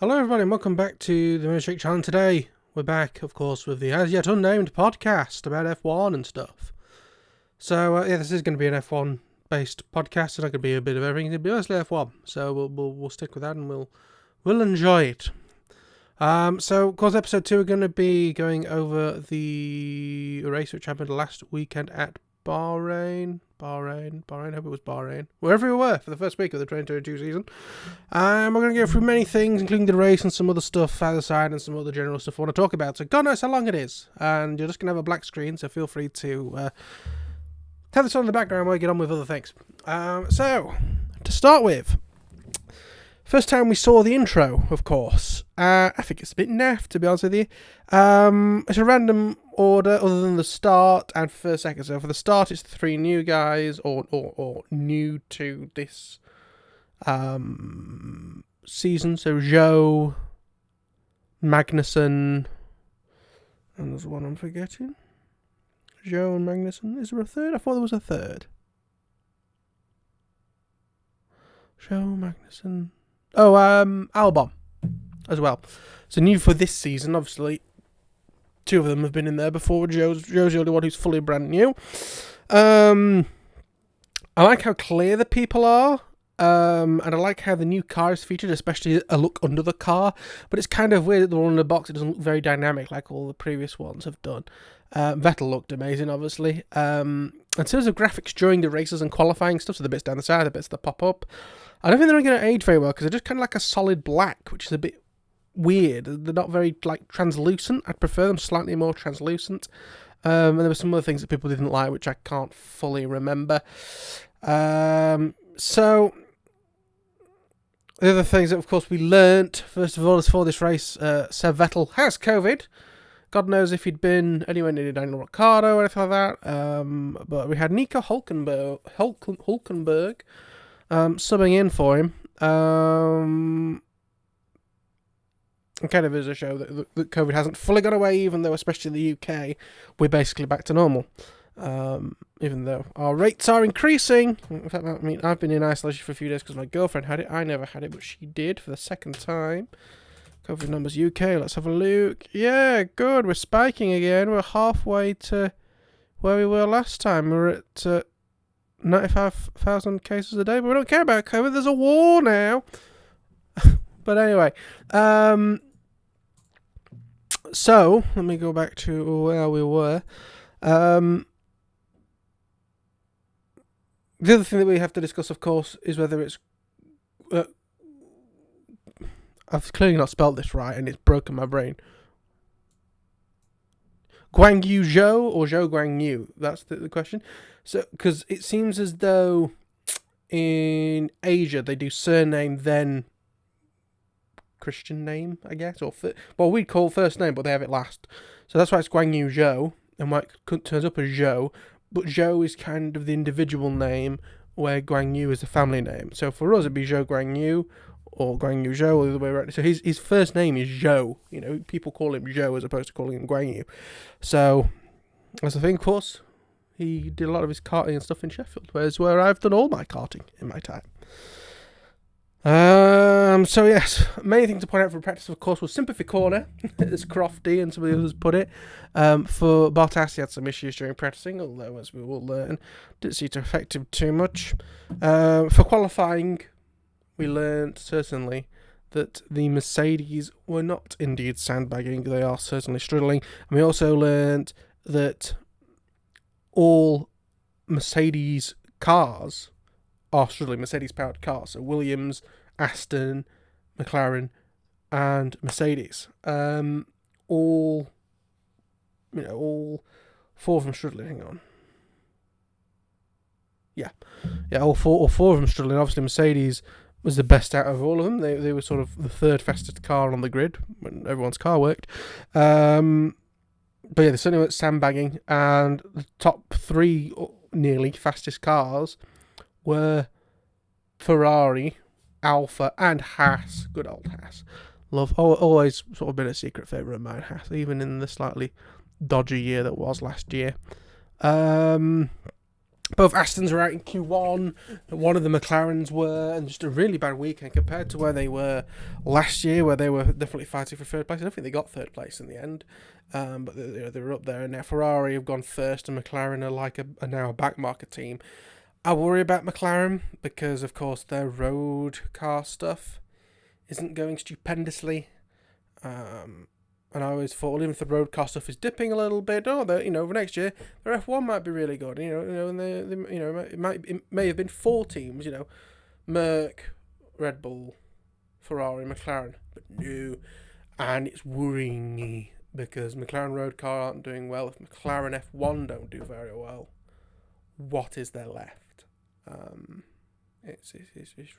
Hello everybody and welcome back to the MiNameIsJake channel. Today we're back, of course, with the as yet unnamed podcast about F1 and stuff. So this is going to be an F1 based podcast. It's not going to be a bit of everything. It'll be mostly F1. So we'll stick with that and we'll enjoy it. So of course episode 2 we're going to be going over the race which happened last weekend at Bahrain, I hope it was Bahrain, wherever we were for the first week of the 2022 season. We're going to go through many things, including the race and some other stuff either side and some other general stuff I want to talk about. So God knows how long it is, and you're just going to have a black screen, so feel free to have this on in the background while you get on with other things. So, to start with, first time we saw the intro, of course. I think it's a bit naff, to be honest with you. It's a random order other than the start and first second. So for the start, it's the three new guys, or new to this season. So Joe, Magnussen, and there's one I'm forgetting. Joe and Magnussen. Is there a third? I thought there was a third. Joe, Magnussen. Oh, Albon as well. So new for this season, obviously. Two of them have been in there before. Joe's the only one who's fully brand new. I like how clear the people are. And I like how the new car is featured, especially a look under the car. But it's kind of weird that the one in the box, it doesn't look very dynamic like all the previous ones have done. Vettel looked amazing, obviously. In terms of graphics during the races and qualifying stuff, so the bits down the side, the bits that pop up, I don't think they're going to age very well because they're just kind of like a solid black, which is a bit weird. They're not very translucent. I'd prefer them slightly more translucent. And there were some other things that people didn't like, which I can't fully remember. So the other things that, of course, we learnt, first of all, is for this race, Sir Vettel has COVID. God knows if he'd been anywhere near Daniel Ricciardo or anything like that. But we had Nico Hulkenberg subbing in for him. And kind of is a show that COVID hasn't fully gone away, even though, especially in the UK, we're basically back to normal. Even though our rates are increasing. In fact, I mean, I've been in isolation for a few days because my girlfriend had it. I never had it, but she did for the second time. COVID numbers UK, let's have a look. Yeah, good, we're spiking again. We're halfway to where we were last time. We were at 95,000 cases a day, but we don't care about COVID. There's a war now. But anyway, so let me go back to where we were. The other thing that we have to discuss, of course, is whether it's... I've clearly not spelled this right, and it's broken my brain. Guan Yu Zhou or Zhou Guan Yu? That's the question. So, because it seems as though in Asia they do surname then Christian name, I guess, or we'd call first name, but they have it last. So that's why it's Guan Yu Zhou, and why it turns up as Zhou. But Zhou is kind of the individual name, where Guan Yu is the family name. So for us, it'd be Zhou Guan Yu or Guan Yu Zhou, or the other way around. So his first name is Zhou. You know, people call him Zhou as opposed to calling him Guan Yu. So that's the thing. Of course, he did a lot of his karting and stuff in Sheffield, where I've done all my karting in my time. So yes, main thing to point out for practice, of course, was sympathy corner, as Crofty and some of the others put it. For Bottas, he had some issues during practicing, although, as we will learn, didn't seem to affect him too much. For qualifying, we learned, certainly, that the Mercedes were not indeed sandbagging. They are certainly struggling. And we also learned that all Mercedes cars are struggling, Mercedes-powered cars. So Williams, Aston, McLaren, and Mercedes. All four of them struggling. Hang on. Yeah, all four of them struggling. Obviously, Mercedes was the best out of all of them. They were sort of the third fastest car on the grid when everyone's car worked. But yeah, they certainly weren't sandbagging, and the top three nearly fastest cars were Ferrari, Alfa, and Haas. Good old Haas. Always sort of been a secret favourite of mine, Haas, even in the slightly dodgy year that was last year. Both Astons were out in Q1, one of the McLarens were, and just a really bad weekend compared to where they were last year, where they were definitely fighting for third place. I don't think they got third place in the end, but they were up there. And now Ferrari have gone first, and McLaren are now a backmarker team. I worry about McLaren because, of course, their road car stuff isn't going stupendously. And I always thought, well, even if the road car stuff is dipping a little bit, over next year, their F1 might be really good. And it may have been 4 teams, Merck, Red Bull, Ferrari, McLaren, but no. And it's worrying me because McLaren road car aren't doing well. If McLaren F1 don't do very well, what is there left? It's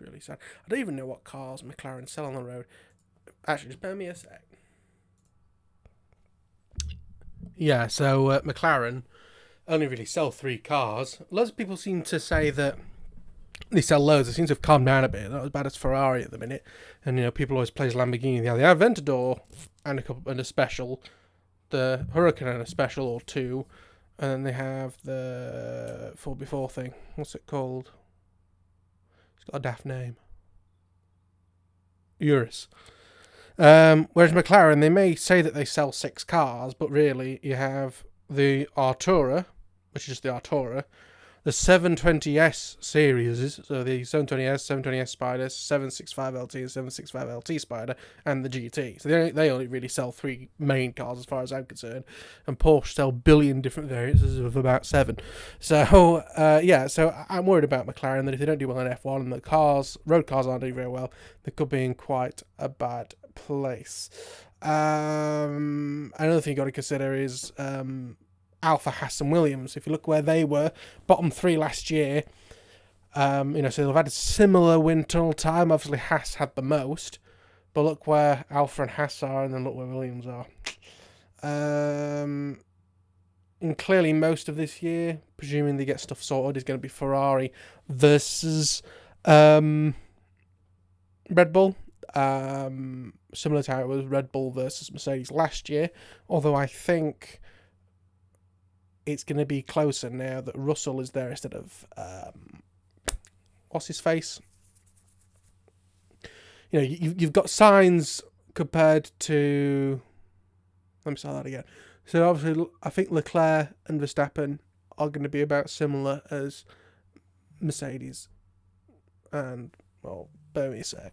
really sad. I don't even know what cars McLaren sell on the road. Actually, just bear me a sec. Yeah, so McLaren only really sell 3 cars. Lots of people seem to say that they sell loads. It seems to have calmed down a bit. Not as bad as Ferrari at the minute. And people always praise Lamborghini. They have the Aventador and a special, the Huracan and a special or 2, and then they have the 4x4 thing. What's it called? It's got a daft name. Urus. Whereas McLaren, they may say that they sell 6 cars, but really you have the Artura, which is just the Artura, the 720S series, so the 720S, 720S Spider, 765LT and 765LT Spider, and the GT. So they only really sell 3 main cars as far as I'm concerned, and Porsche sell billion different variants of about 7. So, so I'm worried about McLaren, that if they don't do well in F1 and the road cars aren't doing very well, they could be in quite a bad place. Another thing you've got to consider is Alpha, Haas and Williams. If you look where they were, bottom 3 last year, so they've had a similar wind tunnel time. Obviously Haas had the most, but look where Alpha and Haas are, and then look where Williams are. And clearly most of this year, presuming they get stuff sorted, is going to be Ferrari versus Red Bull. Similar to how it was Red Bull versus Mercedes last year, although I think it's going to be closer now that Russell is there instead of what's his face. You've got Sainz compared to. Let me start that again. So obviously, I think Leclerc and Verstappen are going to be about similar as Mercedes, and bear me a sec.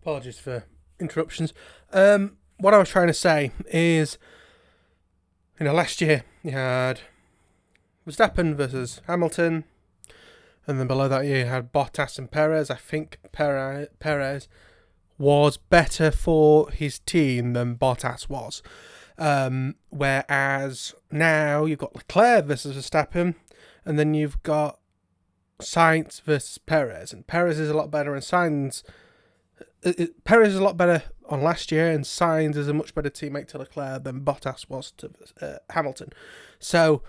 Apologies for interruptions. What I was trying to say is, last year you had Verstappen versus Hamilton, and then below that year you had Bottas and Perez. I think Perez was better for his team than Bottas was. Whereas now you've got Leclerc versus Verstappen, and then you've got Sainz versus Perez, and Perez is a lot better, and Sainz. Perez is a lot better on last year, and Sainz is a much better teammate to Leclerc than Bottas was to Hamilton. So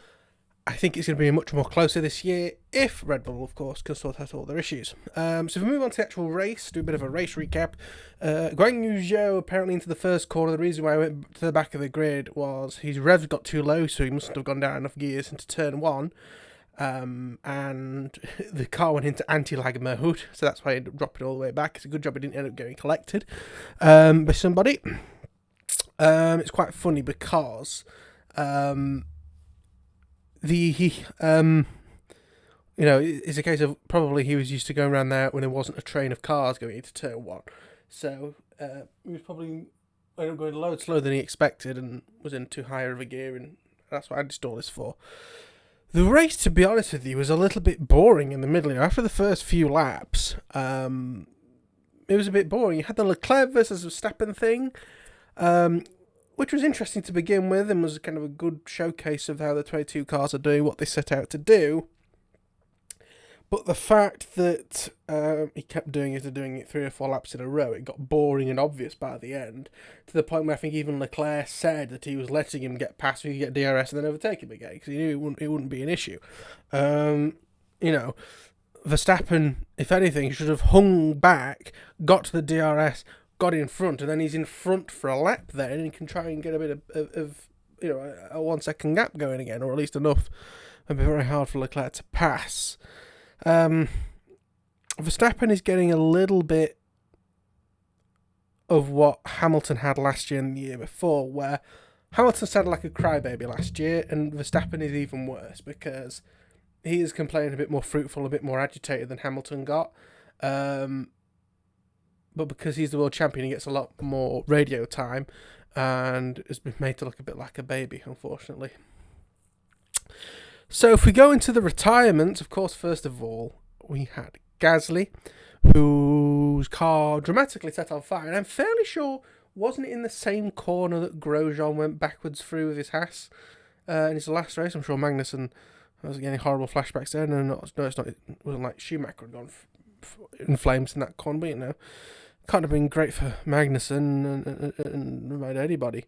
I think it's going to be much more closer this year if Red Bull, of course, can sort out all their issues. So if we move on to the actual race, do a bit of a race recap. Guan Yu Zhou apparently into the first corner. The reason why I went to the back of the grid was his revs got too low, so he mustn't have gone down enough gears into turn 1. And the car went into anti-lag mode, so that's why I ended up dropping all the way back. It's a good job it didn't end up getting collected by somebody. It's quite funny because it's a case of probably he was used to going around there when there wasn't a train of cars going into turn 1, so he was probably going a load slower than he expected and was in too higher of a gear, and that's what I did all this for. The race, to be honest with you, was a little bit boring in the middle. After the first few laps, it was a bit boring. You had the Leclerc versus Verstappen thing, which was interesting to begin with and was kind of a good showcase of how the 22 cars are doing what they set out to do. But the fact that he kept doing it 3 or 4 laps in a row, it got boring and obvious by the end, to the point where I think even Leclerc said that he was letting him get past, so he could get DRS and then overtake him again, because he knew it wouldn't be an issue. Verstappen, if anything, should have hung back, got to the DRS, got in front, and then he's in front for a lap there, and he can try and get a bit of a 1 second gap going again, or at least enough. It'd be very hard for Leclerc to pass. Verstappen is getting a little bit of what Hamilton had last year and the year before, where Hamilton sounded like a crybaby last year, and Verstappen is even worse because he is complaining a bit more fruitful, a bit more agitated than Hamilton got. But because he's the world champion, he gets a lot more radio time and has been made to look a bit like a baby, unfortunately. So if we go into the retirements, of course, first of all, we had Gasly, whose car dramatically set on fire, and I'm fairly sure wasn't it in the same corner that Grosjean went backwards through with his Haas in his last race. I'm sure Magnussen was getting horrible flashbacks there. No, it's not. It wasn't like Schumacher had gone in flames in that corner, but can't have been great for Magnussen and made anybody.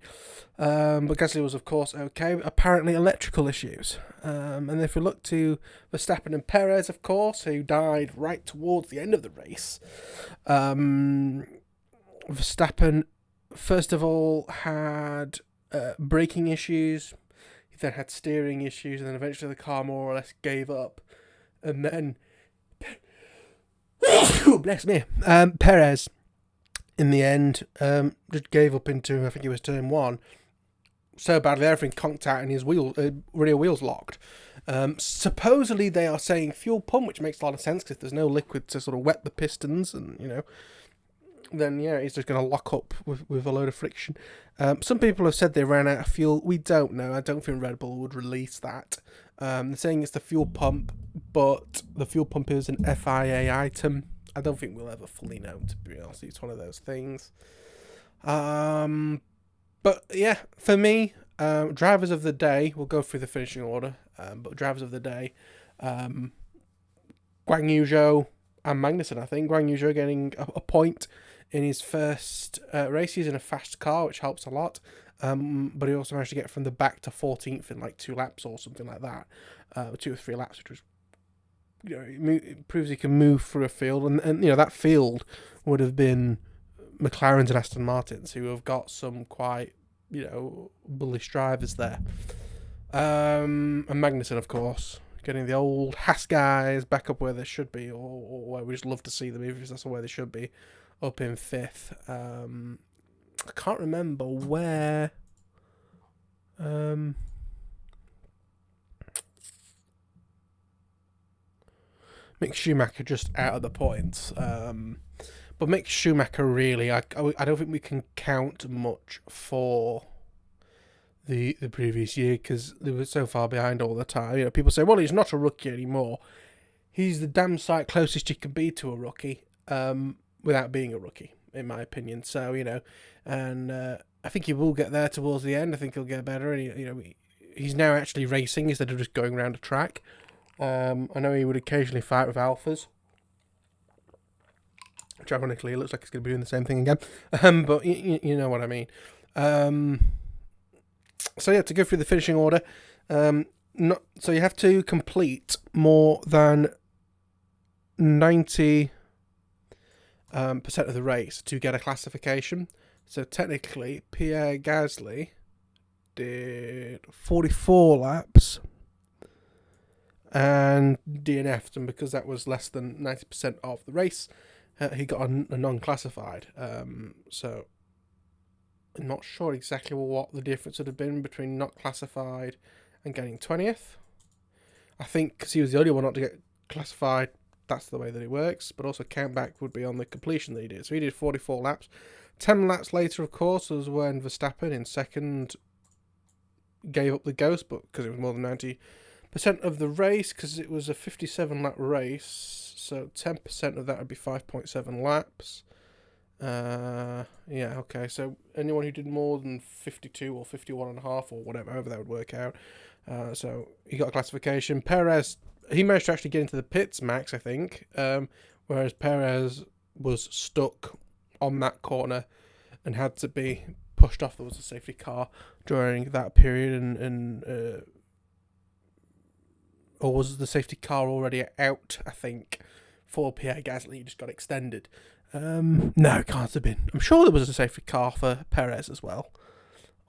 But Gasly was, of course, okay. Apparently electrical issues. And if we look to Verstappen and Perez, of course, who died right towards the end of the race. Verstappen, first of all, had braking issues. He then had steering issues, and then eventually the car more or less gave up. And then, bless me, Perez, in the end, just gave up into, I think it was turn 1, so badly everything conked out and his rear wheels locked. Supposedly they are saying fuel pump, which makes a lot of sense because there's no liquid to sort of wet the pistons, and then it's just going to lock up with a load of friction. Some people have said they ran out of fuel. We don't know. I don't think Red Bull would release that. They're saying it's the fuel pump, but the fuel pump is an FIA item. I don't think we'll ever fully know, to be honest. It's one of those things. But yeah, for me, drivers of the day, we'll go through the finishing order, but drivers of the day, Guan Yu Zhou and Magnussen, I think. Guan Yu Zhou getting a point in his first race. He's in a fast car, which helps a lot. But he also managed to get from the back to 14th in like 2 laps or something like that. 2 or 3 laps, which was, it proves he can move through a field. And that field would have been McLaren's and Aston Martins, who have got some quite, bullish drivers there. And Magnussen, of course, getting the old Haas guys back up where they should be, or where we just love to see them, if that's where they should be, up in 5th. I can't remember where. Mick Schumacher just out of the points. But Mick Schumacher really, I don't think we can count much for the previous year because they were so far behind all the time. People say, well, he's not a rookie anymore. He's the damn sight closest you can be to a rookie without being a rookie, in my opinion. So, and I think he will get there towards the end. I think he'll get better. And, he's now actually racing instead of just going around a track. I know he would occasionally fight with alphas, which ironically it looks like he's going to be doing the same thing again. But you know what I mean. So yeah, to go through the finishing order, so you have to complete more than 90% of the race to get a classification. So technically, Pierre Gasly did 44 laps and DNF'd, and because that was less than 90% of the race, he got a non-classified. So I'm not sure exactly what the difference would have been between not classified and getting 20th. I think because he was the only one not to get classified, that's the way that it works. But also count back would be on the completion that he did. So he did 44 laps. 10 laps later, of course, was when Verstappen in second gave up the ghost, but because it was more than 90% of the race, because it was a 57-lap race, so 10% of that would be 5.7 laps. Yeah, okay, so anyone who did more than 52 or 51.5 or whatever, however that would work out, so he got a classification. Perez, he managed to actually get into the pits, Max, I think, whereas Perez was stuck on that corner and had to be pushed off. There was a safety car during that period, and or was the safety car already out, I think, for Pierre Gasly? He just got extended. No, it can't have been. I'm sure there was a safety car for Perez as well.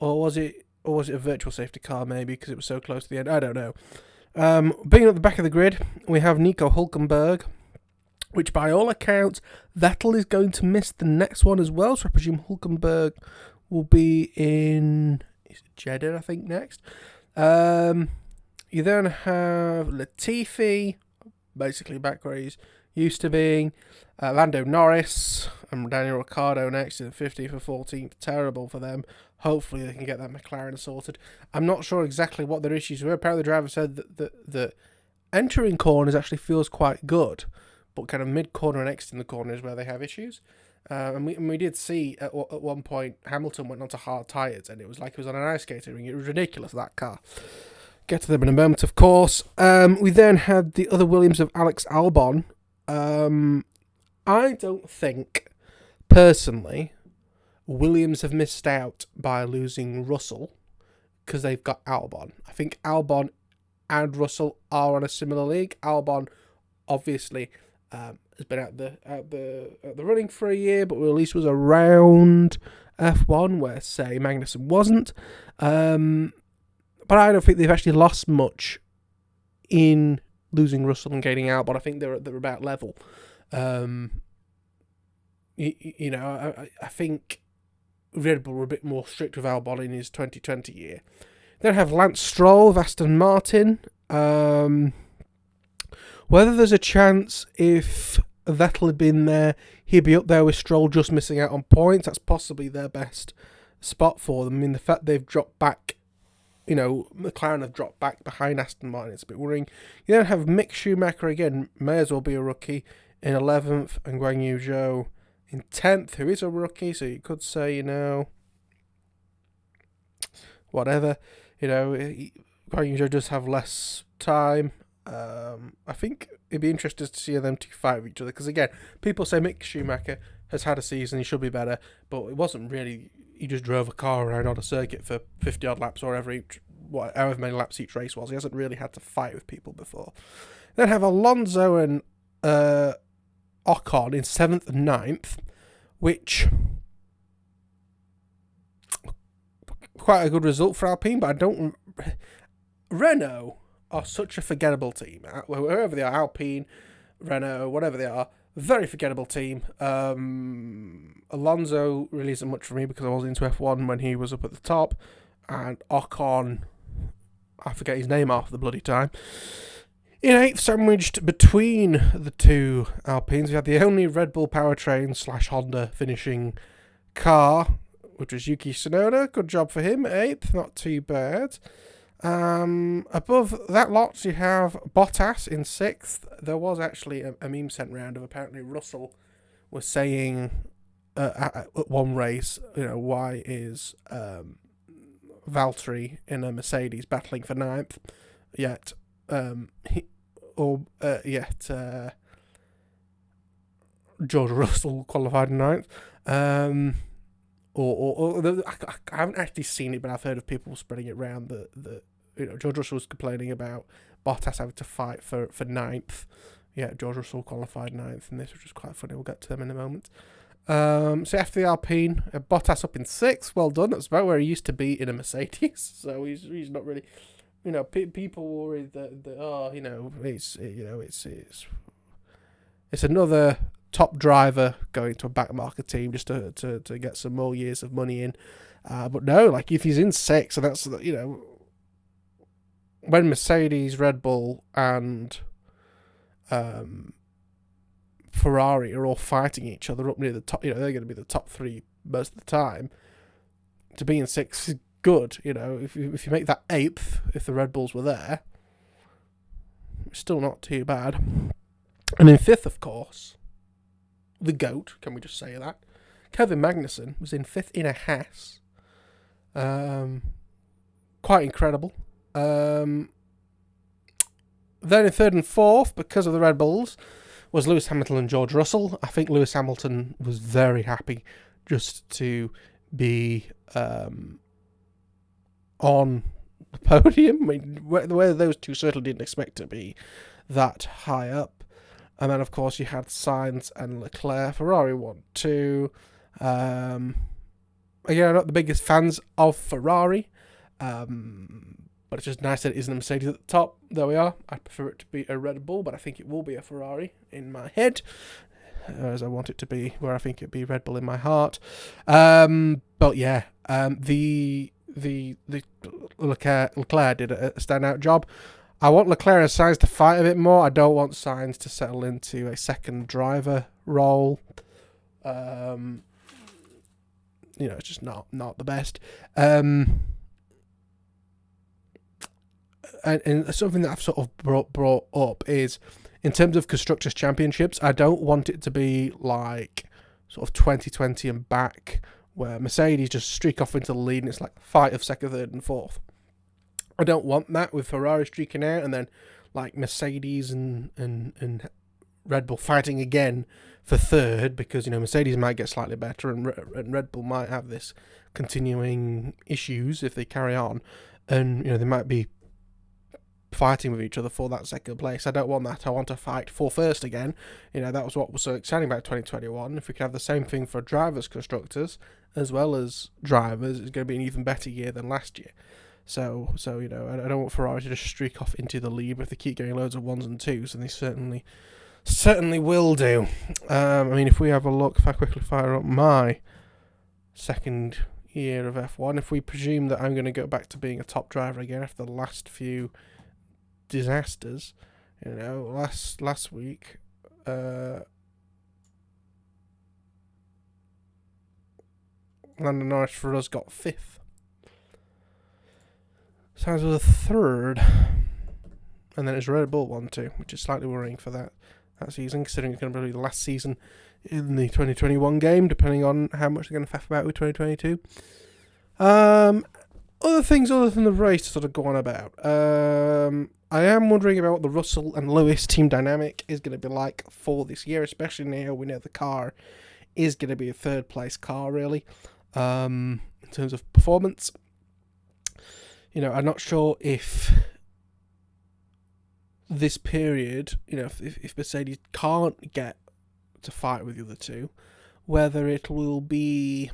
Or was it or was it a virtual safety car maybe because it was so close to the end? I don't know. Being at the back of the grid, we have Nico Hülkenberg, which by all accounts, Vettel is going to miss the next one as well. So I presume Hülkenberg will be in Jeddah, I think, next. You then have Latifi, basically back where he's used to being. Lando Norris and Daniel Ricciardo next in the 15th and 14th. Terrible for them. Hopefully they can get that McLaren sorted. I'm not sure exactly what their issues were. Apparently the driver said that entering corners actually feels quite good, but kind of mid-corner and exiting the corner is where they have issues. And we did see at one point Hamilton went onto hard tyres and it was like he was on an ice skating ring. It was ridiculous, that car. Get to them in a moment, of course. We then had the other Williams of Alex Albon. I don't think, personally, Williams have missed out by losing Russell because they've got Albon. I think Albon and Russell are on a similar league. Albon, obviously, has been out the running for a year, but at least was around F1, where, say, Magnussen wasn't. But I don't think they've actually lost much in losing Russell and gaining Albon. I think they're about level. I think Red Bull were a bit more strict with Albon in his 2020 year. Then have Lance Stroll of Aston Martin. Whether there's a chance if Vettel had been there, he'd be up there with Stroll just missing out on points. That's possibly their best spot for them. I mean, the fact they've dropped back, McLaren have dropped back behind Aston Martin, it's a bit worrying. You then have Mick Schumacher again, may as well be a rookie, in 11th, and Guan Yu Zhou in 10th, who is a rookie, so you could say, whatever. Guan Yu Zhou does have less time. I think it'd be interesting to see them two fight with each other, because again, people say Mick Schumacher has had a season, he should be better, but it wasn't really, he just drove a car around on a circuit for 50 odd laps or however many laps each race was. He hasn't really had to fight with people before. Then have Alonso and Ocon in 7th and 9th, which quite a good result for Alpine, but Renault are such a forgettable team. Wherever they are, Alpine, Renault, whatever they are, very forgettable team. Alonso really isn't much for me because I was into F1 when he was up at the top, and Ocon, I forget his name half the bloody time. In 8th, sandwiched between the two Alpines, we had the only Red Bull powertrain / Honda finishing car, which was Yuki Tsunoda. Good job for him. 8th, not too bad. Above that lot, you have Bottas in 6th. There was actually a meme sent round of apparently Russell was saying at one race, why is Valtteri in a Mercedes battling for 9th, yet George Russell qualified in 9th. I haven't actually seen it, but I've heard of people spreading it around that George Russell was complaining about Bottas having to fight for 9th. Yeah, George Russell qualified 9th in this, which is quite funny. We'll get to them in a moment. So after the Alpine, Bottas up in 6th. Well done. That's about where he used to be in a Mercedes. So he's not really, people worried that it's another top driver going to a back market team just to get some more years of money in. But no, like if he's in 6th, and that's when Mercedes, Red Bull, and Ferrari are all fighting each other up near the top, they're going to be the top 3 most of the time. To be in 6th is good, if you make that 8th, if the Red Bulls were there, it's still not too bad. And in 5th, of course, the GOAT, can we just say that? Kevin Magnussen was in 5th in a Haas. Quite incredible. Then in 3rd and 4th, because of the Red Bulls, was Lewis Hamilton and George Russell. I think Lewis Hamilton was very happy just to be on the podium. I mean, where those two certainly didn't expect to be that high up. And then, of course, you had Sainz and Leclerc. Ferrari won 2. Again, I'm not the biggest fans of Ferrari. But it's just nice that it isn't a Mercedes at the top. There we are. I prefer it to be a Red Bull, but I think it will be a Ferrari in my head, as I want it to be, where I think it'd be Red Bull in my heart. But yeah, the Leclerc did a standout job. I want Leclerc and Sainz to fight a bit more. I don't want Sainz to settle into a second driver role. It's just not the best. And something that I've sort of brought up is, in terms of Constructors' Championships, I don't want it to be like sort of 2020 and back, where Mercedes just streak off into the lead and it's like a fight of second, third and fourth. I don't want that with Ferrari streaking out and then like Mercedes and Red Bull fighting again for third, because Mercedes might get slightly better and Red Bull might have this continuing issues if they carry on, and they might be fighting with each other for that second place. I don't want that. I want to fight for first again. That was what was so exciting about 2021. If we could have the same thing for drivers, constructors, as well as drivers, it's going to be an even better year than last year. So I don't want Ferrari to just streak off into the lead. But if they keep getting loads of ones and twos, and they certainly will do. If we have a look, if I quickly fire up my second year of F1, if we presume that I'm going to go back to being a top driver again after the last few disasters, last week, Lando Norris for us got 5th. Sainz was a 3rd, and then it's Red Bull 1-2, which is slightly worrying for that season, considering it's going to be the last season in the 2021 game, depending on how much they're going to faff about with 2022. Other things other than the race to sort of go on about. I am wondering about what the Russell and Lewis team dynamic is going to be like for this year, especially now we know the car is going to be a third place car, really, in terms of performance. I'm not sure if this period, if Mercedes can't get to fight with the other two, whether it will be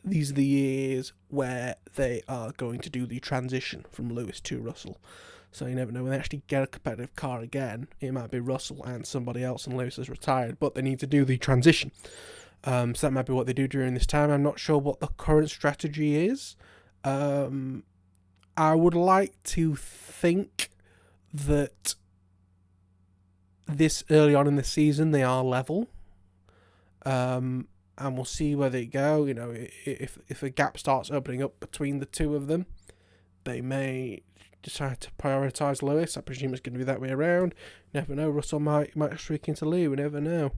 these are the years where they are going to do the transition from Lewis to Russell. So you never know, when they actually get a competitive car again, it might be Russell and somebody else and Lewis is retired, but they need to do the transition. So that might be what they do during this time. I'm not sure what the current strategy is. I would like to think that this early on in the season they are level. And we'll see where they go. If a gap starts opening up between the two of them, they may decide to prioritise Lewis. I presume it's going to be that way around. Never know. Russell might streak into lead. We never know.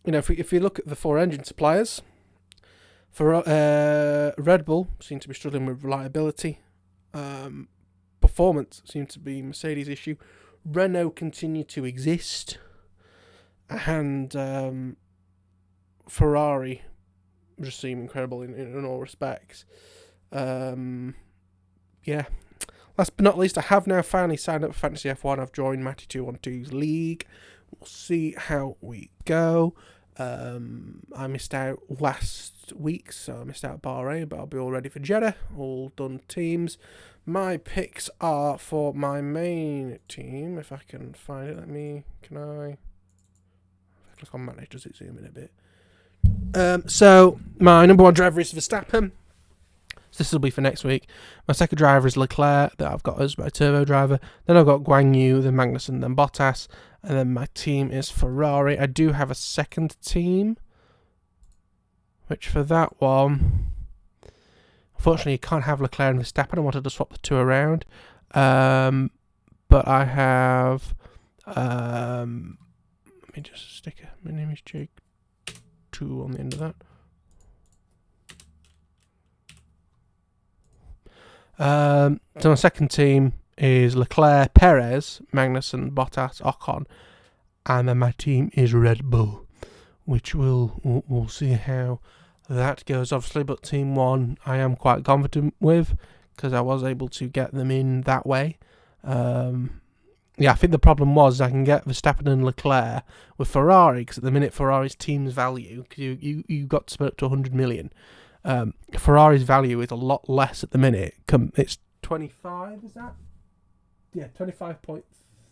If you look at the 4 engine suppliers, for Red Bull seem to be struggling with reliability. Performance seems to be Mercedes' issue. Renault continue to exist, and Ferrari just seem incredible in all respects. Last but not least, I have now finally signed up for Fantasy F1. I've joined Matty212's league. We'll see how we go. I missed out last week, so I missed out Bahrain, but I'll be all ready for Jeddah. All done teams. My picks are for my main team. If I can find it, if I click on manage, does it zoom in a bit? So my number 1 driver is Verstappen. So this will be for next week. My second driver is Leclerc, that I've got as my turbo driver. Then I've got Guan Yu, then Magnussen, then Bottas. And then my team is Ferrari. I do have a second team, which for that one, unfortunately you can't have Leclerc and Verstappen. I wanted to swap the two around. But I have, let me just stick a MiNameIsJake 2 on the end of that. So my second team is Leclerc, Perez, Magnussen, Bottas, Ocon, and then my team is Red Bull, which we'll see how that goes, obviously. But team 1 I am quite confident with, because I was able to get them in that way. Yeah, I think the problem was I can get Verstappen and Leclerc with Ferrari, because at the minute Ferrari's team's value, because you got to up to 100 million. Ferrari's value is a lot less at the minute. It's 25, is that? Yeah, 25.3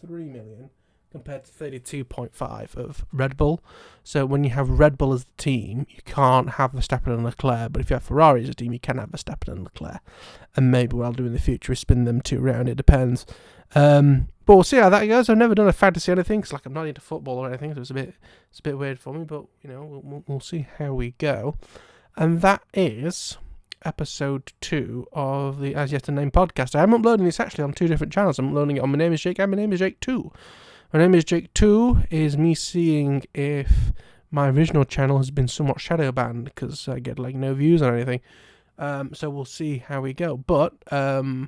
million compared to 32.5 of Red Bull. So when you have Red Bull as the team, you can't have Verstappen and Leclerc. But if you have Ferrari as a team, you can have Verstappen and Leclerc. And maybe what I'll do in the future is spin them two around. It depends. But we'll see how that goes. I've never done a fantasy anything, because I'm not into football or anything, so it's a bit weird for me. But we'll see how we go. And that is episode 2 of the As Yet Unnamed podcast. I am uploading this actually on 2 different channels. I'm uploading it on MiNameIsJake and MiNameIsJake 2. MiNameIsJake 2 is me seeing if my original channel has been somewhat shadow banned, because I get no views or anything. So we'll see how we go. But that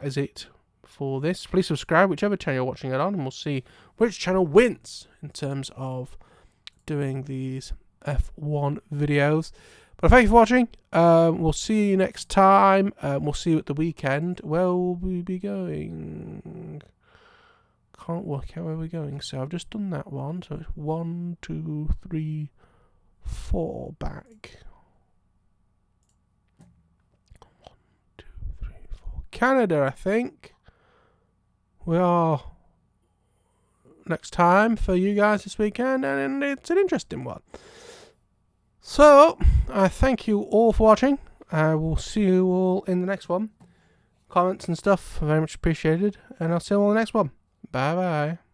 is it for this. Please subscribe whichever channel you're watching it on, and we'll see which channel wins in terms of doing these F1 videos. But thank you for watching. We'll see you next time. We'll see you at the weekend. Where will we be going? Can't work out where we're going. So I've just done that one. So it's 1, 2, 3, 4 back. 1, 2, 3, 4. Canada, I think. We are next time for you guys this weekend, and it's an interesting one. So, I thank you all for watching. I will see you all in the next one. Comments and stuff are very much appreciated, and I'll see you all in the next one. Bye bye.